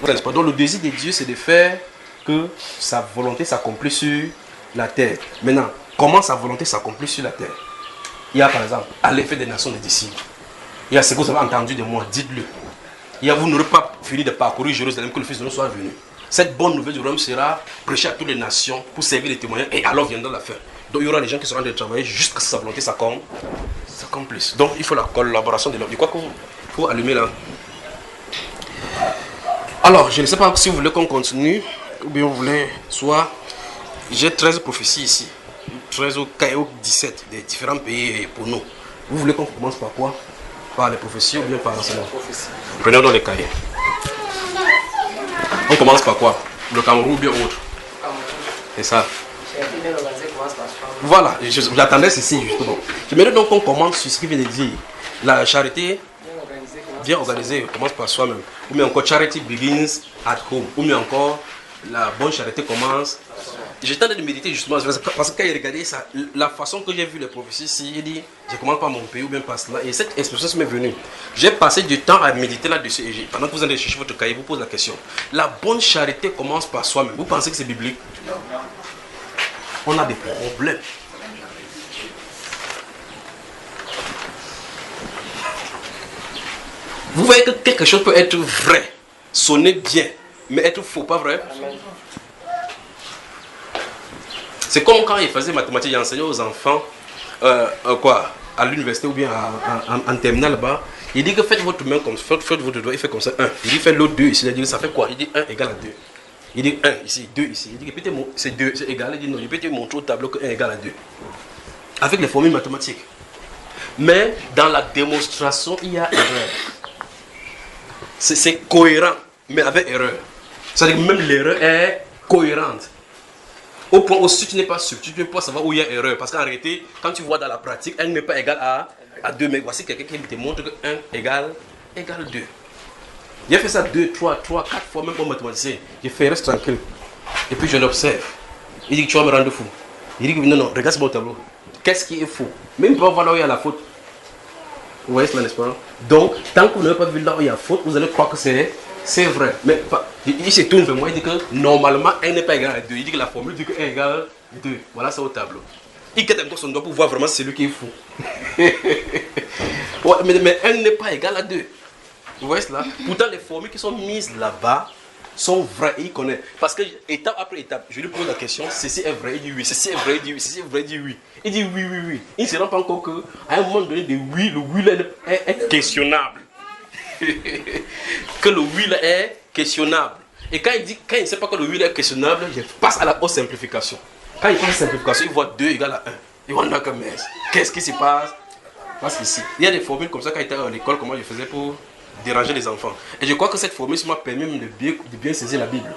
Donc le désir de Dieu, c'est de faire que sa volonté s'accomplisse sur la terre. Maintenant, comment sa volonté s'accomplit sur la terre? Il y a par exemple, à l'effet des nations des disciples. Il y a ce que vous avez entendu de moi, dites-le. Il y a, vous n'aurez pas fini de parcourir Jérusalem que le Fils de l'homme soit venu. Cette bonne nouvelle du royaume sera prêchée à toutes les nations pour servir les témoignages et alors viendra la fin. Donc il y aura des gens qui seront en train de travailler jusqu'à ce que sa volonté s'accomplisse. Donc il faut la collaboration de l'homme. Je crois qu'il faut allumer là. Alors, je ne sais pas si vous voulez qu'on continue ou bien vous voulez soit... J'ai 13 prophéties ici. 13 au 17 des différents pays pour nous. Vous voulez qu'on commence par quoi? Par les prophéties ou bien par l'enseignement? Prenons donc les cahiers. On commence par quoi? Le Cameroun ou bien autre? C'est ça. Voilà, j'attendais ceci justement. J'aimerais donc qu'on commence sur ce qu'il vient de dire. La charité bien organisée commence par soi-même. Ou bien encore, charity begins at home. Ou bien encore, la bonne charité commence. J'étais en train de méditer justement, parce que quand il regardait ça, la façon que j'ai vu les prophéties ici, il dit, je commence par mon pays ou bien par cela. Et cette expression m'est venue. J'ai passé du temps à méditer là-dessus. Et pendant que vous allez chercher votre cahier, vous posez la question. La bonne charité commence par soi-même. Vous pensez que c'est biblique? On a des problèmes. Vous voyez que quelque chose peut être vrai, sonner bien, mais être faux, pas vrai? C'est comme quand il faisait mathématiques, il enseignait aux enfants, à l'université ou bien en terminale là-bas. Il dit que faites votre main comme ça, faites votre doigt, il fait comme ça, 1. Il dit faites l'autre 2 ici, il dit ça fait quoi? Il dit 1 égale à 2. Il dit 1 ici, 2 ici. Il dit répétez, c'est 2, c'est égal. Il dit non, répétez montrer au tableau que 1 égale à 2. Avec les formules mathématiques. Mais dans la démonstration, il y a erreur. C'est cohérent, mais avec erreur. C'est-à-dire que même l'erreur est cohérente. Au point où si tu n'es pas sûr, tu ne peux pas savoir où il y a erreur. Parce qu'en réalité, quand tu vois dans la pratique, 1 n'est pas égal à 2. Mais voici quelqu'un qui te montre que 1 égale 2. J'ai fait ça 2, 3, 4 fois, même pour mathématicien. Je fais reste tranquille. Et puis je l'observe. Il dit que tu vas me rendre fou. Il dit que non, regarde sur mon tableau. Qu'est-ce qui est faux? Même pas voir là où il y a la faute. Vous voyez cela, n'est-ce pas? Donc, tant que vous n'avez pas vu là où il y a faute, vous allez croire que c'est vrai. Mais il se tourne vers moi, il dit que normalement 1 n'est pas égal à 2. Il dit que la formule dit que 1 égale 2. Voilà ça au tableau. Il quitte encore son doigt pour voir vraiment celui qui est fou. Ouais, mais 1 n'est pas égal à 2. Vous voyez cela? Pourtant, les formules qui sont mises là-bas sont vraies et il connaît. Parce que étape après étape, je lui pose la question, ceci est vrai, il dit oui, ceci est vrai, il dit oui, ceci est vrai, il dit oui. Il dit oui, oui, oui. Il ne se rend pas compte qu'à un moment donné, le oui là est questionnable. Que le oui là est questionnable. Et quand il ne sait pas que le oui là est questionnable, je passe à la haute simplification. Quand il fait la simplification, il voit 2 égale à 1. Il voit que mais qu'est-ce qui se passe? Parce qu'ici, il y a des formules comme ça quand il était à l'école, comment je faisais pour déranger les enfants. Et je crois que cette formule m'a permis de bien saisir la Bible.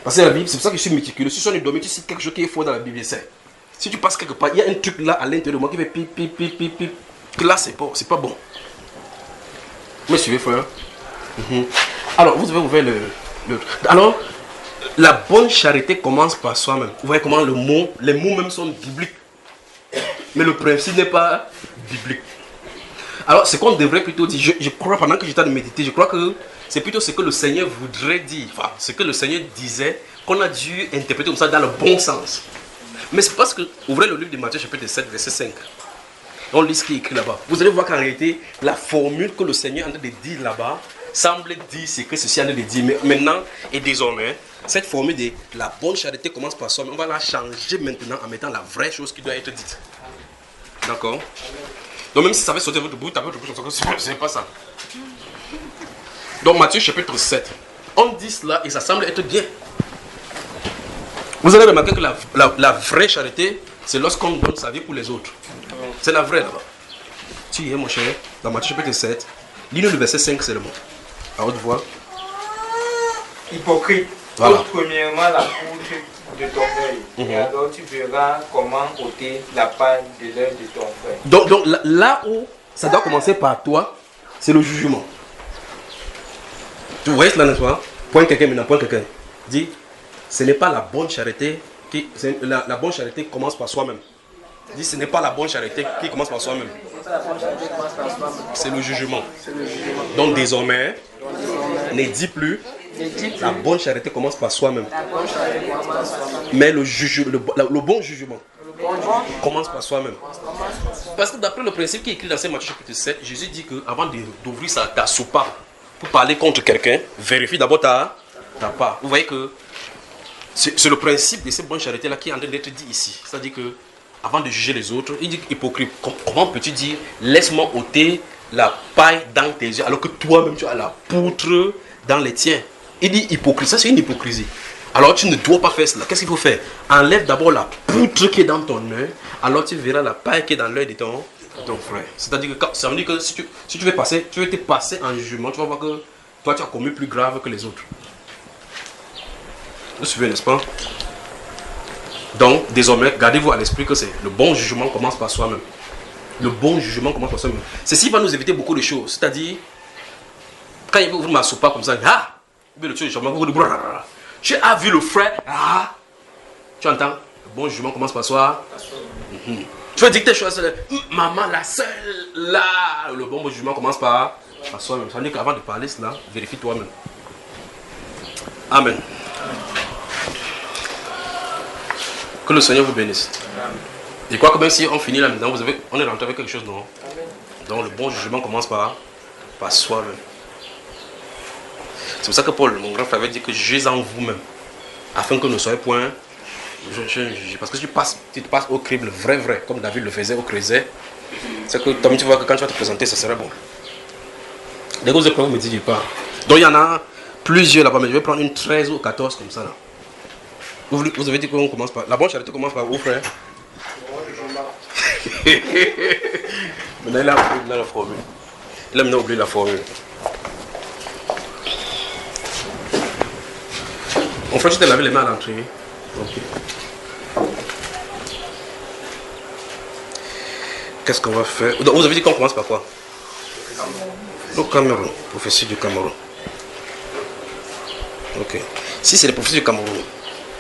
Parce que la Bible, c'est pour ça que je suis méticuleux. Si tu es dormi, tu sais quelque chose qui est faux dans la Bible, c'est. Si tu passes quelque part, il y a un truc là à l'intérieur de moi qui fait pip, pip, pip, pip, pip. Que là, c'est pas bon. Vous me suivez, frère? Alors, vous avez ouvert le. Alors, la bonne charité commence par soi-même. Vous voyez comment les mots même sont bibliques. Mais le principe n'est pas biblique. Alors, ce qu'on devrait plutôt dire, je crois, pendant que j'étais en train de méditer, je crois que c'est plutôt ce que le Seigneur voudrait dire, enfin, ce que le Seigneur disait, qu'on a dû interpréter comme ça dans le bon sens. Mais c'est parce que, ouvrez le livre de Matthieu, chapitre 7, verset 5. On lit ce qui est écrit là-bas. Vous allez voir qu'en réalité, la formule que le Seigneur est en train de dire là-bas semble dire ce que ceci est en train de dire. Mais maintenant et désormais, cette formule de la bonne charité commence par soi, mais on va la changer maintenant en mettant la vraie chose qui doit être dite. D'accord? Donc même si ça va sauter votre bout, c'est pas ça. Donc Matthieu chapitre 7. On dit cela et ça semble être bien. Vous allez remarquer que la vraie charité, c'est lorsqu'on donne sa vie pour les autres. C'est la vraie là-bas. Tu y es mon cher, dans Matthieu chapitre 7, lis-nous le verset 5 seulement. À haute voix. Hypocrite. Voilà. Ôte premièrement la poudre de ton œil. Et alors tu verras comment ôter la paille de l'œil de ton frère. Donc là où ça doit commencer par toi, c'est le jugement. Tu vois cela, n'est-ce pas? Point quelqu'un maintenant, point quelqu'un. Dis, ce n'est pas la bonne charité la bonne charité commence par soi-même. Dis, ce n'est pas la bonne charité qui commence par soi-même. C'est le jugement. Donc désormais, Ne dis plus. La bonne charité commence par soi-même. Mais le bon jugement commence par soi-même. Parce que d'après le principe qui est écrit dans Saint Matthieu chapitre 7, Jésus dit qu'avant d'ouvrir ta soupape pour parler contre quelqu'un, vérifie d'abord ta part. Vous voyez que c'est le principe de cette bonne charité-là qui est en train d'être dit ici. C'est-à-dire que avant de juger les autres, il dit hypocrite. Comment peux-tu dire laisse-moi ôter la paille dans tes yeux alors que toi-même tu as la poutre dans les tiens? Il dit hypocrite, ça c'est une hypocrisie. Alors tu ne dois pas faire cela. Qu'est-ce qu'il faut faire? Enlève d'abord la poutre qui est dans ton œil, alors tu verras la paille qui est dans l'œil de ton frère. C'est-à-dire que ça veut dire que si tu veux te passer en jugement, tu vas voir que toi tu as commis plus grave que les autres. Vous suivez, n'est-ce pas? Donc, désormais, gardez-vous à l'esprit que le bon jugement commence par soi-même. Le bon jugement commence par soi-même. Ceci va nous éviter beaucoup de choses. C'est-à-dire, quand il ouvre ma soupape comme ça, ah, tu as vu le frère, ah, tu entends? Le bon jugement commence par soi. Tu vas dire tes choses, maman, la seule, là. Le bon jugement commence par soi-même. Ça veut dire qu'avant de parler cela, vérifie toi-même. Amen. Que le Seigneur vous bénisse. Je crois que même si on finit là maintenant, on est rentré avec quelque chose, non? Donc le bon jugement commence par soi-même. C'est pour ça que Paul, mon grand frère, avait dit que jugez en vous-même, afin que ne soyez point jugés. Parce que tu te passes au crible vrai, comme David le faisait au creuset. C'est que toi, tu vois que quand tu vas te présenter, ça serait bon. Dès que vous êtes prêts, vous me dites, je pars. Donc il y en a plusieurs là-bas, mais je vais prendre une 13 ou 14 comme ça là. Vous avez dit qu'on commence par... La bonne charité commence par où, frère? Maintenant, il a oublié la formule. Il a maintenant oublié la formule. Mon frère, tu t'es lavé les mains à l'entrée. Ok. Qu'est-ce qu'on va faire? Vous avez dit qu'on commence par quoi? Le Cameroun. Prophétie du Cameroun. Ok. Si c'est les prophéties du Cameroun,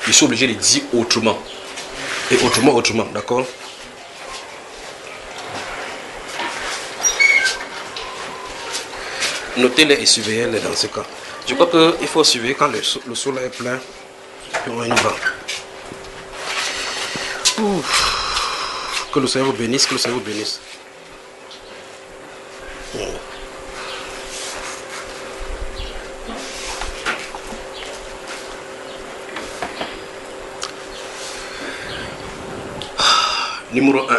je suis obligé de dire autrement. Et autrement, d'accord? Notez-les et surveillez-les dans ce cas. Je crois qu'il faut surveiller quand le sol est plein. Et on y va. Ouf. Que le Seigneur vous bénisse, que le Seigneur vous bénisse. Numéro 1.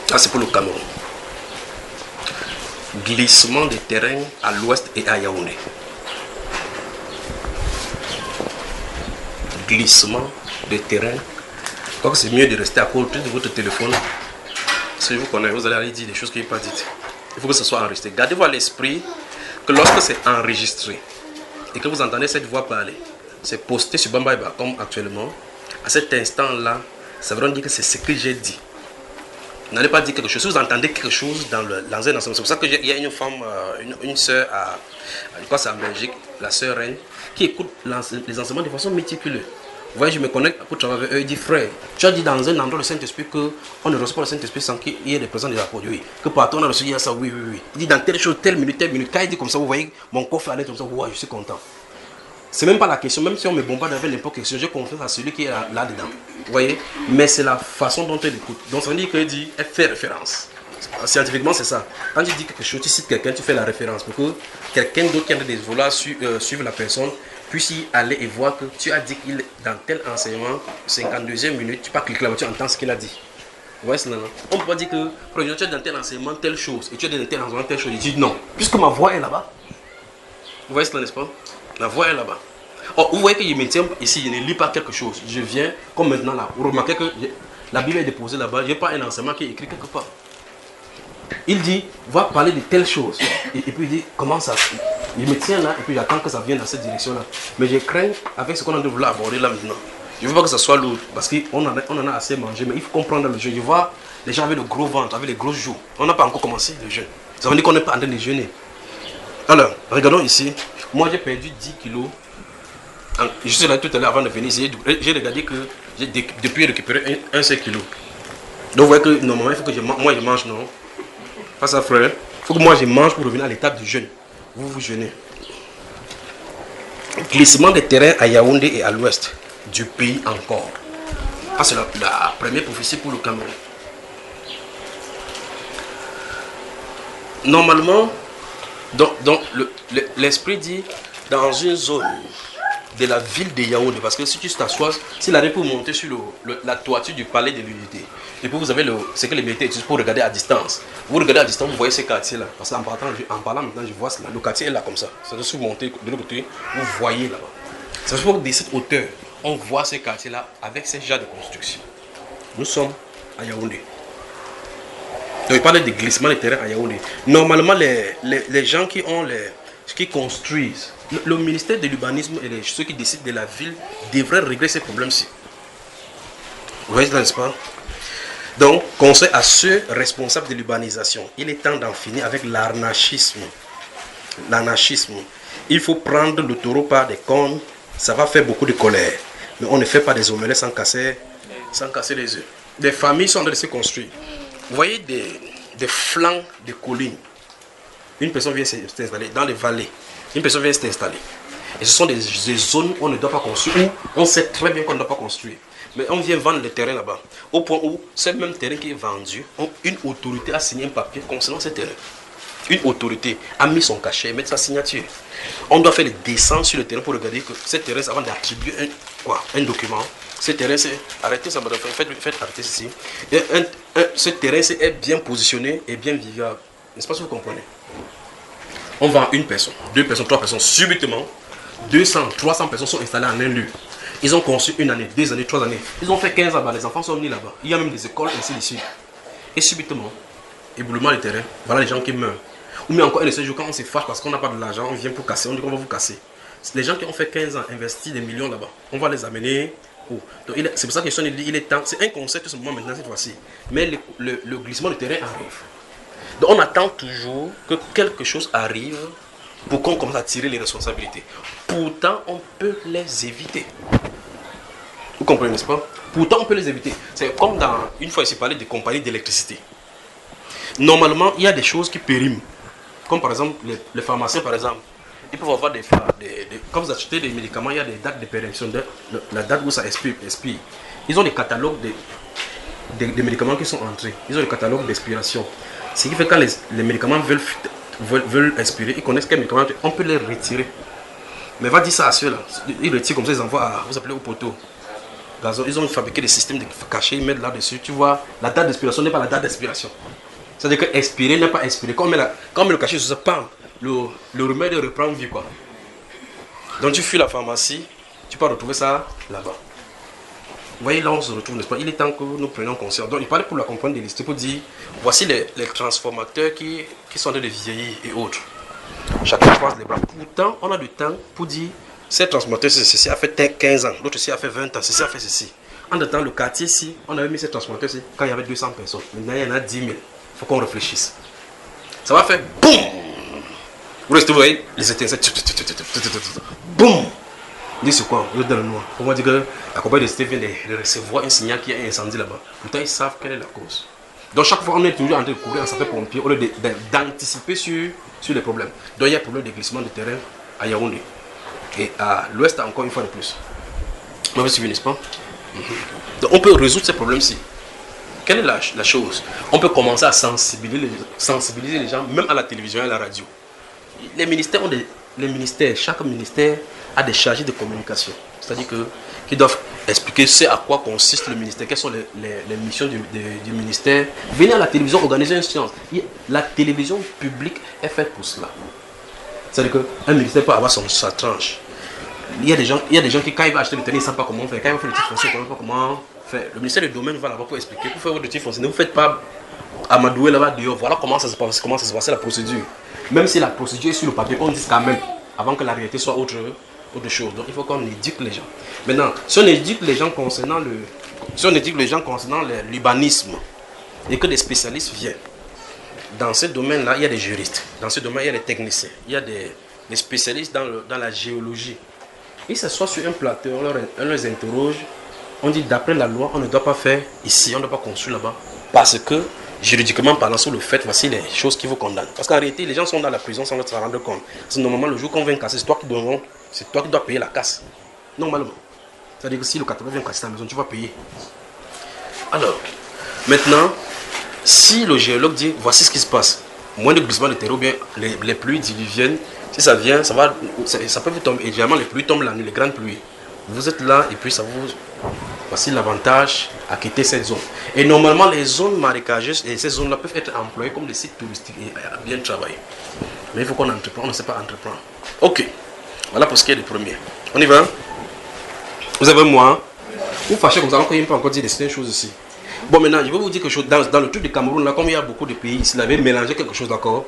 Ça c'est pour le Cameroun. Glissement des terrains à l'ouest et à Yaoundé. Glissement des terrains. Je crois que c'est mieux de rester à côté de votre téléphone. Si je vous connais, vous allez aller dire des choses qui ne sont pas dites. Il faut que ce soit enregistré. Gardez-vous à l'esprit que lorsque c'est enregistré et que vous entendez cette voix parler, c'est posté sur Bamba comme actuellement. À cet instant-là, ça veut dire que c'est ce que j'ai dit. N'allez pas dire quelque chose. Si vous entendez quelque chose dans un enseignement, c'est pour ça qu'il y a une femme, une soeur, je crois que c'est en Belgique, la soeur Reine, qui écoute les enseignements de façon méticuleuse. Vous voyez, je me connecte pour travailler avec eux. Il dit, frère, tu as dit dans un endroit le Saint-Esprit qu'on ne reçoit pas le Saint-Esprit sans qu'il y ait des présents de l'apôtre. Oui. Que partout on a reçu, il y a ça, oui. Il dit dans telle chose, telle minute. Quand il dit comme ça, vous voyez, mon corps fait aller comme ça, ouais, je suis content. C'est même pas la question, même si on me bombarde avec n'importe quelle question, j'ai confiance à celui qui est là-dedans. Vous voyez? Mais c'est la façon dont elle écoute. Donc ça veut dire qu'il dit, elle fait référence. Scientifiquement, c'est ça. Quand tu dis quelque chose, tu cites quelqu'un, tu fais la référence. Pour que quelqu'un d'autre qui a des volants suivre la personne, puisse y aller et voir que tu as dit qu'il est dans tel enseignement, 52e minute, tu peux cliquer là-bas, tu entends ce qu'il a dit. Vous voyez cela, non? On ne peut pas dire que, tu es dans tel enseignement, telle chose, et tu es dans tel enseignement, telle chose. Il dit non, puisque ma voix est là-bas. Vous voyez cela, n'est-ce pas? La voix est là-bas. Oh, vous voyez que je me tiens ici, je ne lis pas quelque chose. Je viens, comme maintenant là, vous remarquez que la Bible est déposée là-bas, je n'ai pas un enseignement qui est écrit quelque part. Il dit, va parler de telle chose. Et puis il dit, comment ça? Il me tient là, et puis j'attends que ça vienne dans cette direction-là. Mais je crains, avec ce qu'on a voulu aborder là maintenant, je ne veux pas que ça soit lourd, parce qu'on en a assez mangé, mais il faut comprendre le jeu. Je vois les gens avec le gros ventre, avec les gros joues. On n'a pas encore commencé le jeûne. Ça veut dire qu'on n'est pas en train de jeûner. Alors, regardons ici. Moi, j'ai perdu 10 kilos. Je suis là tout à l'heure avant de venir ici. J'ai regardé que j'ai depuis récupéré un seul kilo. Donc, vous voyez que normalement, il faut que je mange, non? Pas ça, frère. Il faut que moi, je mange pour revenir à l'étape du jeûne. Vous jeûnez. glissement des terrains à Yaoundé et à l'ouest du pays encore. Ah, c'est la première prophétie pour le Cameroun. Normalement, donc l'esprit dit dans une zone de la ville de Yaoundé, parce que si tu t'assois, s'il arrive pour monter sur la toiture du palais de l'unité, et puis vous avez ce que les militaires utilisent pour regarder à distance. Vous regardez à distance, vous voyez ces quartiers-là. Parce qu'en parlant maintenant, je vois cela. Le quartier est là comme ça. C'est-à-dire si vous montez de l'autre côté, vous voyez là-bas. C'est pour que de cette hauteur, on voit ces quartiers-là avec ces genres de construction. Nous sommes à Yaoundé. Donc il parle de glissement des terrains à Yaoundé. Normalement, les gens qui construisent, le ministère de l'urbanisme et ceux qui décident de la ville devraient régler ces problèmes-ci. Vous voyez ça, n'est-ce pas? Donc, conseil à ceux responsables de l'urbanisation, il est temps d'en finir avec l'anarchisme. L'anarchisme. Il faut prendre le taureau par des cornes, ça va faire beaucoup de colère. Mais on ne fait pas des omelettes sans casser les œufs. Des familles sont en train de se construire. Vous voyez des flancs de collines. Une personne vient s'installer dans les vallées. Une personne vient s'installer. Et ce sont des zones où on ne doit pas construire, où on sait très bien qu'on ne doit pas construire. Mais on vient vendre le terrain là-bas. Au point où ce même terrain qui est vendu, une autorité a signé un papier concernant ce terrain. Une autorité a mis son cachet, mettre sa signature. On doit faire les descentes sur le terrain pour regarder que ce terrain, avant d'attribuer un document. Ce terrain, c'est arrêtez ça, madame, faites arrêter ceci. Et ce terrain est bien positionné et bien vivable. N'est-ce pas si vous comprenez? On vend une personne, 2 personnes, 3 personnes, subitement, 200, 300 personnes sont installées en un lieu. Ils ont conçu 1 année, 2 années, 3 années. Ils ont fait 15 ans, les enfants sont venus là-bas. Il y a même des écoles, ainsi de suite. Et subitement, éboulement du terrain, voilà les gens qui meurent. Ou bien encore un de ces jours, quand on se fâche parce qu'on n'a pas de l'argent, on vient pour casser, on dit qu'on va vous casser. Les gens qui ont fait 15 ans, investi des millions là-bas, on va les amener. Oh. C'est pour ça que il est temps. C'est un concept tout simplement maintenant cette fois-ci. Mais le glissement du terrain arrive. Donc on attend toujours que quelque chose arrive pour qu'on commence à tirer les responsabilités. Pourtant, on peut les éviter. Vous comprenez, n'est-ce pas? Pourtant, on peut les éviter. C'est comme une fois ici parlé des compagnies d'électricité. Normalement, il y a des choses qui périment. Comme par exemple, les pharmaciens, par exemple. Ils peuvent avoir quand vous achetez des médicaments, il y a des dates de péremption, la date où ça expire. Ils ont des catalogues des médicaments qui sont entrés. Ils ont des catalogues d'expiration. Ce qui fait que quand les médicaments veulent expirer, ils connaissent quels médicaments, on peut les retirer. Mais va dire ça à ceux-là. Ils retirent comme ça, ils envoient vous appelez au poteau. Ils ont fabriqué des systèmes de cachets, ils mettent là-dessus. Tu vois, la date d'expiration n'est pas la date d'expiration. C'est-à-dire que expirer n'est pas expirer. Quand on met le cachet sur ça, pam, le remède reprend vie, quoi. Donc tu fuis la pharmacie, tu peux retrouver ça là-bas. Vous voyez, là on se retrouve, n'est-ce pas? Il est temps que nous prenions conscience. Donc il parlait pour la comprendre des listes, pour dire, voici les transformateurs qui sont en train de vieillir et autres. Chacun croise les bras. Pourtant, on a du temps pour dire, ces transformateurs, ceci a fait 15 ans, l'autre ceci a fait 20 ans, ceci a fait ceci. En temps, le quartier ici, on avait mis ces transformateurs ici quand il y avait 200 personnes. Maintenant, il y en a 10 000. Il faut qu'on réfléchisse. Ça va faire boum. Vous restez, vous voyez, les étincelles. Boum. Dis c'est quoi? Vous êtes dans le noir. Pour moi dire que la compagnie de Steve vient de recevoir un signal qu'il y a un incendie là-bas. Pourtant, ils savent quelle est la cause. Donc, chaque fois, on est toujours en train de courir en sapeur-pompier au lieu d'anticiper sur les problèmes. Donc, il y a un problème de glissement de terrain à Yaoundé. Et à l'ouest, encore une fois de plus. Vous m'avez suivi, n'est-ce pas? Donc, on peut résoudre ces problèmes-ci. Quelle est la chose? On peut commencer à sensibiliser les gens, même à la télévision et à la radio. Les ministères chaque ministère a des chargés de communication. C'est-à-dire qu'ils doivent expliquer à quoi consiste le ministère, quelles sont les missions du ministère. Venez à la télévision organiser une séance. La télévision publique est faite pour cela. C'est-à-dire qu'un ministère peut avoir sa tranche. Il y a des gens qui, quand ils vont acheter le terrain, ils ne savent pas comment faire. Quand ils vont faire le titre foncier, ils ne savent pas comment faire. Le ministère du domaine va là-bas pour expliquer. Pour faire votre titre foncier, ne vous faites pas amadouer là-bas dehors. Voilà comment ça se passe, la procédure. Même si la procédure est sur le papier, on dit quand même, avant que la réalité soit autre chose. Donc il faut qu'on éduque les gens. Maintenant, si on éduque les gens concernant l'urbanisme et que des spécialistes viennent, dans ce domaine-là, il y a des juristes. Dans ce domaine, il y a des techniciens. Il y a des spécialistes dans la géologie. Ils s'assoient sur un plateau, on les interroge. On dit d'après la loi, on ne doit pas faire ici, on ne doit pas construire là-bas. Parce que juridiquement parlant, sur le fait, voici les choses qui vous condamnent. Parce qu'en réalité, les gens sont dans la prison sans se rendre compte. Parce que normalement, le jour qu'on vient casser, c'est toi qui dois payer la casse. Normalement. C'est-à-dire que si le 80 vient casser ta maison, tu vas payer. Alors, maintenant, si le géologue dit, voici ce qui se passe, moins de glissement de terreau, bien les pluies diluviennes, si ça vient, ça peut vous tomber. Et généralement, les pluies tombent la nuit, les grandes pluies. Vous êtes là et puis ça vous... Voici l'avantage à quitter cette zone. Et normalement, les zones marécageuses et ces zones-là peuvent être employées comme des sites touristiques et bien travailler. Mais il faut qu'on entreprenne, on ne sait pas entreprendre. Ok, voilà pour ce qui est du premier. On y va? Vous avez moi? Vous fâchez comme ça, on ne peut pas encore dire des choses ici. Bon, maintenant, je vais vous dire quelque chose. Dans le truc du Cameroun, là, comme il y a beaucoup de pays, s'il avait mélangé quelque chose d'accord.